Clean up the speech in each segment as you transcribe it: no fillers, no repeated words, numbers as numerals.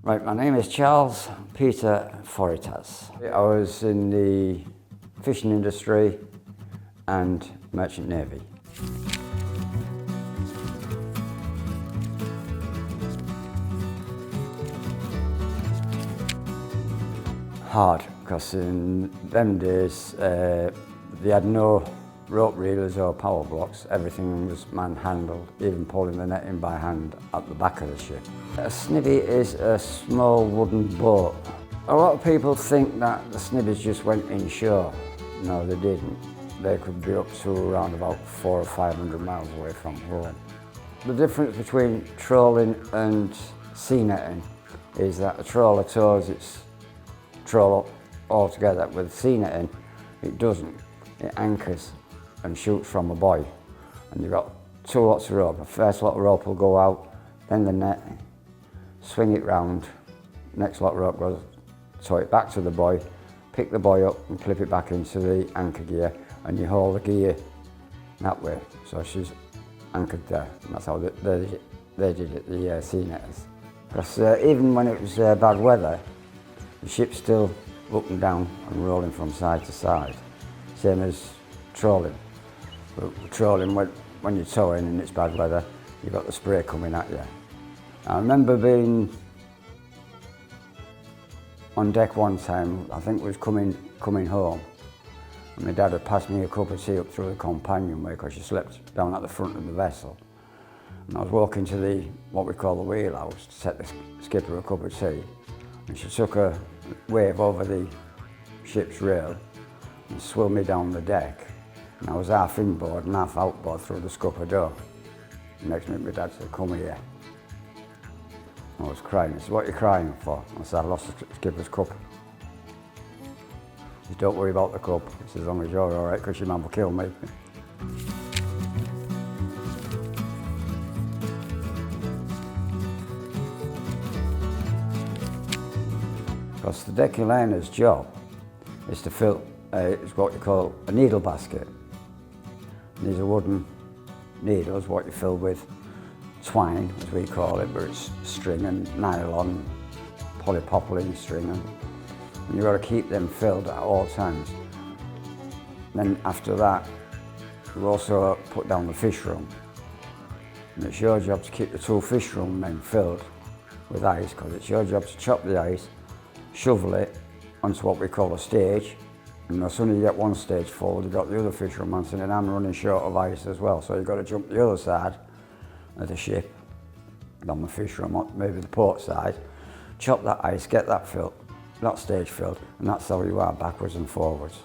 Right, my name is Charles Peter Foritas. I was in the fishing industry and merchant navy. Hard, because in them days they had no rope reelers or power blocks. Everything was man-handled, even pulling the netting by hand at the back of the ship. A snibby is a small wooden boat. A lot of people think that the snibbies just went inshore. No, they didn't. They could be up to around about 400 or 500 miles away from home. The difference between trolling and sea netting is that a trawler tows its trawl altogether. With sea netting, it doesn't. It anchors and shoots from a buoy. And you've got two lots of rope. The first lot of rope will go out, then the net, swing it round, next lot of rope goes, tow it back to the buoy, pick the buoy up and clip it back into the anchor gear, and you hold the gear that way. So she's anchored there, and that's how they did it, the sea netters. Because even when it was bad weather, the ship's still up and down and rolling from side to side, same as trawling. But trawling, when you're towing and it's bad weather, you've got the spray coming at you. I remember being on deck one time. I think it was coming home, and my dad had passed me a cup of tea up through the companionway because she slept down at the front of the vessel. And I was walking to the, what we call the wheelhouse, to set the skipper a cup of tea, and she took a wave over the ship's rail and swung me down the deck. And I was half inboard and half outboard through the scupper door. Next minute my dad said, "Come here." I was crying. He said, "What are you crying for?" I said, "I lost the skipper's cup." He said, "Don't worry about the cup." He said, "As long as you're all right, because your man will kill me." Because the deck-liner's job is to fill, it's what you call a needle basket. And these are wooden needles, what you fill with twine, as we call it, but it's string and nylon, polypropylene string, and you've got to keep them filled at all times. Then after that, you also put down the fish room. And it's your job to keep the two fish room then filled with ice, because it's your job to chop the ice, shovel it onto what we call a stage, and as soon as you get one stage full, you've got the other fish room on, and I'm running short of ice as well, so you've got to jump the other side of the ship, on the fish room, maybe the port side, chop that ice, get that filled, that stage filled, and that's how you are, backwards and forwards.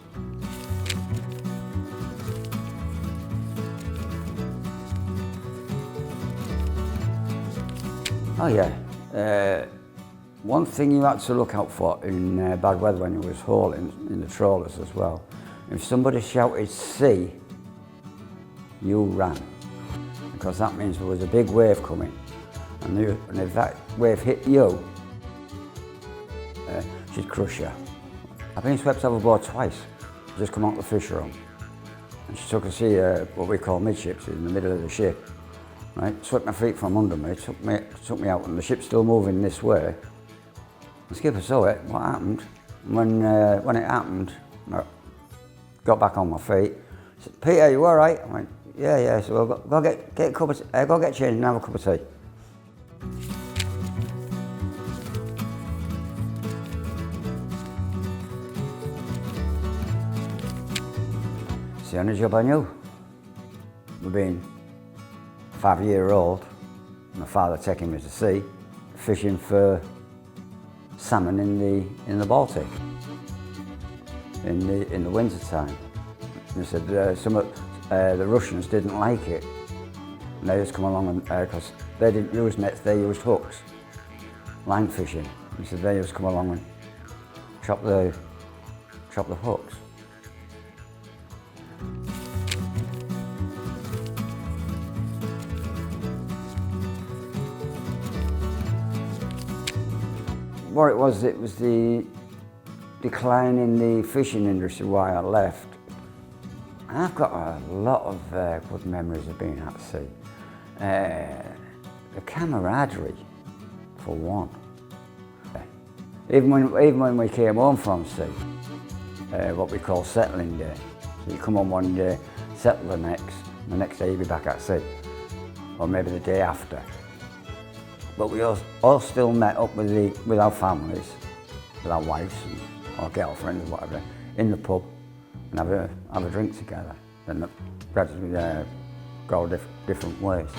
Oh yeah, one thing you had to look out for in bad weather when you was hauling, in the trawlers as well, if somebody shouted "sea," you ran. Because that means there was a big wave coming, and if that wave hit you, she'd crush you. I've been swept overboard twice, just come out the fish room, and she took a sea, what we call midships, in the middle of the ship, right? Swept my feet from under me, took me out, and the ship's still moving this way. The skipper saw it, what happened. When it happened, I got back on my feet. He said, "Peter, you all right?" I went, yeah. So go get a cup of, go get changed and have a cup of tea. It's the only job I knew. Being 5-year-old, my father taking me to sea, fishing for salmon in the Baltic in the winter time. And they said some of the Russians didn't like it, and they just come along and because they didn't use nets, they used hooks, line fishing. He said they just come along and chop the hooks. What it was the decline in the fishing industry why I left. And I've got a lot of good memories of being at sea. The camaraderie, for one. Even when we came home from sea, what we call settling day. So you come on one day, settle the next day you'll be back at sea, or maybe the day after. But we all still met up with our families, with our wives or girlfriends or whatever, in the pub and have a drink together. Then gradually go different ways.